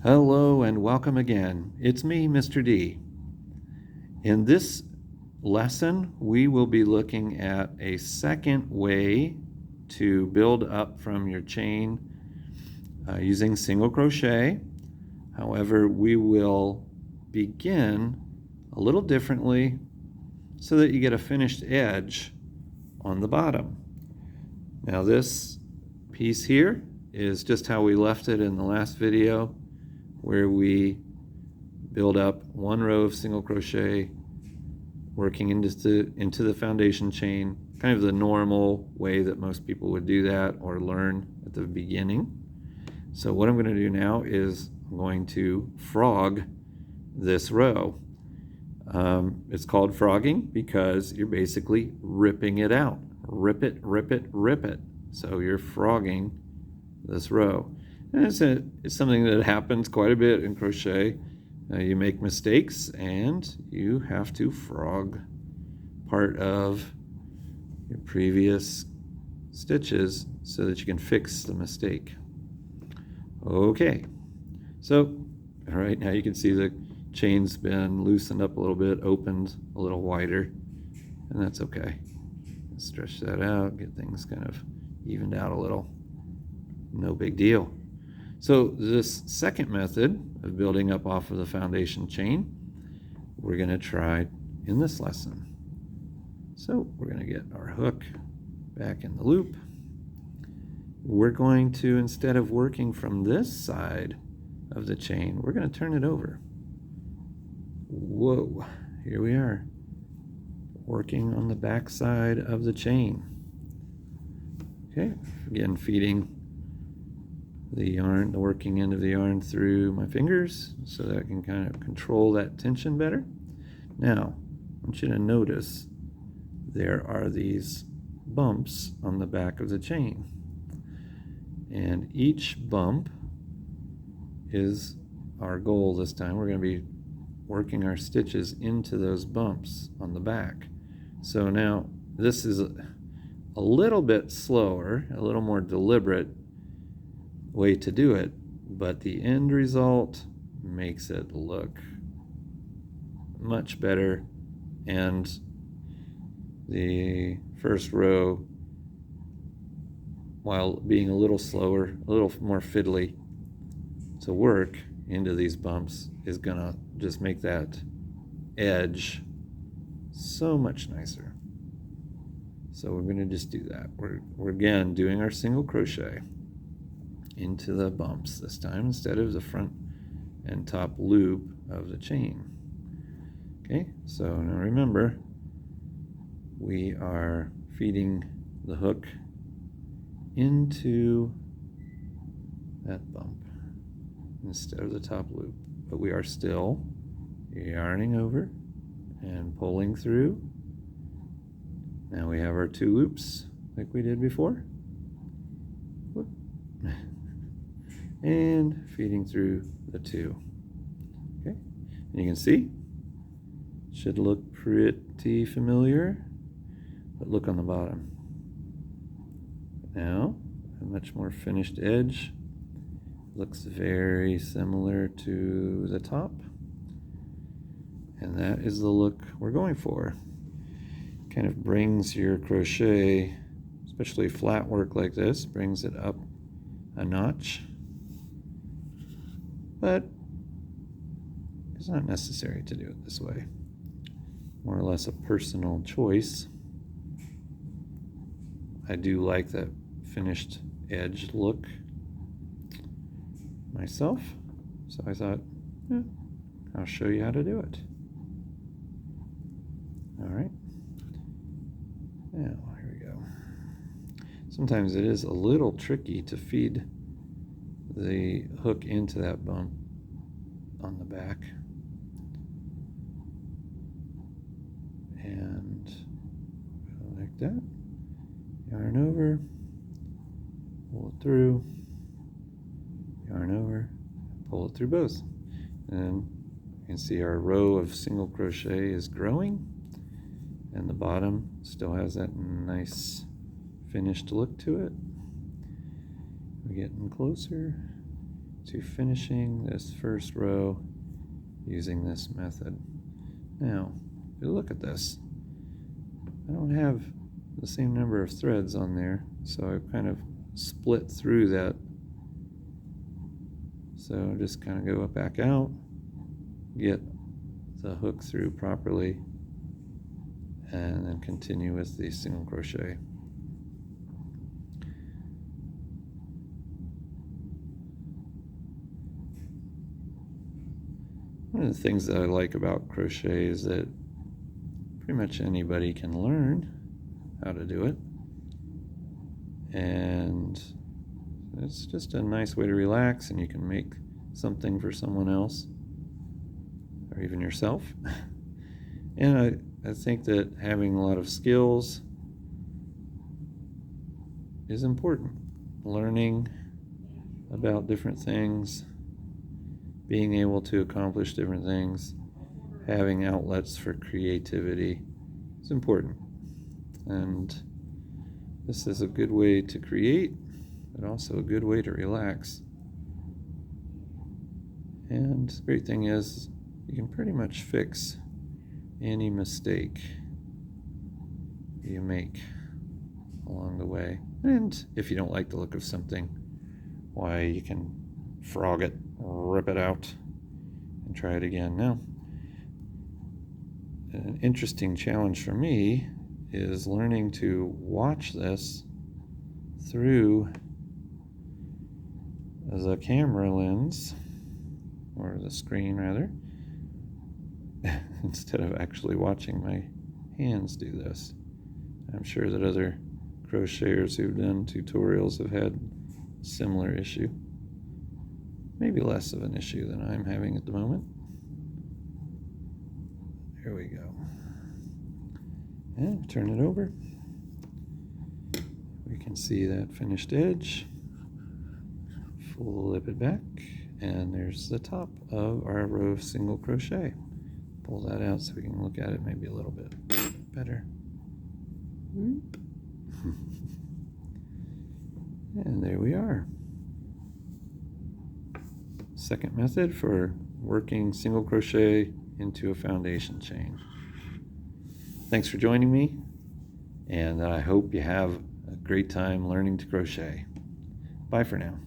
Hello and welcome again. It's me, Mr. D. In this lesson, we will be looking at a second way to build up from your chain using single crochet. However, we will begin a little differently so that you get a finished edge on the bottom. Now this piece here is just how we left it in the last video, where we build up one row of single crochet working into the foundation chain, kind of the normal way that most people would do that or learn at the beginning. So what I'm going to do now is I'm going to frog this row. It's called frogging because you're basically ripping it out. Rip it, rip it, rip it. So you're frogging this row. And it's something that happens quite a bit in crochet. You make mistakes and you have to frog part of your previous stitches so that you can fix the mistake. Okay, so all right, now you can see the chain's been loosened up a little bit, opened a little wider, and that's okay. Stretch that out, get things kind of evened out a little. No big deal. So this second method of building up off of the foundation chain, we're going to try in this lesson. So we're going to get our hook back in the loop. We're going to, instead of working from this side of the chain, we're going to turn it over. Whoa, here we are, working on the back side of the chain. Okay, again, feeding the yarn, the working end of the yarn through my fingers so that I can kind of control that tension better. Now, I want you to notice there are these bumps on the back of the chain. And each bump is our goal this time. We're going to be working our stitches into those bumps on the back. So now this is a little bit slower, a little more deliberate way to do it, but the end result makes it look much better, and the first row, while being a little slower, a little more fiddly to work into these bumps, is gonna just make that edge so much nicer. So we're gonna just do that. We're again doing our single crochet into the bumps this time instead of the front and top loop of the chain. Okay, so now remember, we are feeding the hook into that bump instead of the top loop, but we are still yarning over and pulling through. Now we have our two loops like we did before. Whoop. And feeding through the two. Okay, and you can see it should look pretty familiar, but look on the bottom. Now a much more finished edge, looks very similar to the top, and that is the look we're going for. Kind of brings your crochet, especially flat work like this, brings it up a notch. But it's not necessary to do it this way. More or less a personal choice. I do like that finished edge look myself, so I thought, I'll show you how to do it. All right. Now, here we go. Sometimes it is a little tricky to feed the hook into that bump on the back, and go like that, yarn over, pull it through, yarn over, pull it through both, and you can see our row of single crochet is growing, and the bottom still has that nice finished look to it. We're getting closer to finishing this first row using this method. Now, if you look at this, I don't have the same number of threads on there, so I've kind of split through that. So just kind of go back out, get the hook through properly, and then continue with the single crochet. One of the things that I like about crochet is that pretty much anybody can learn how to do it, and it's just a nice way to relax, and you can make something for someone else or even yourself. And I think that having a lot of skills is important. Learning about different things, being able to accomplish different things, having outlets for creativity is important. And this is a good way to create, but also a good way to relax. And the great thing is you can pretty much fix any mistake you make along the way. And if you don't like the look of something, why, you can frog it, rip it out, and try it again. Now, an interesting challenge for me is learning to watch this through the camera lens, or the screen rather, instead of actually watching my hands do this. I'm sure that other crocheters who've done tutorials have had a similar issue. Maybe less of an issue than I'm having at the moment. There we go. And turn it over. We can see that finished edge. Flip it back, and there's the top of our row of single crochet. Pull that out so we can look at it maybe a little bit better. And there we are. Second method for working single crochet into a foundation chain. Thanks for joining me, and I hope you have a great time learning to crochet. Bye for now.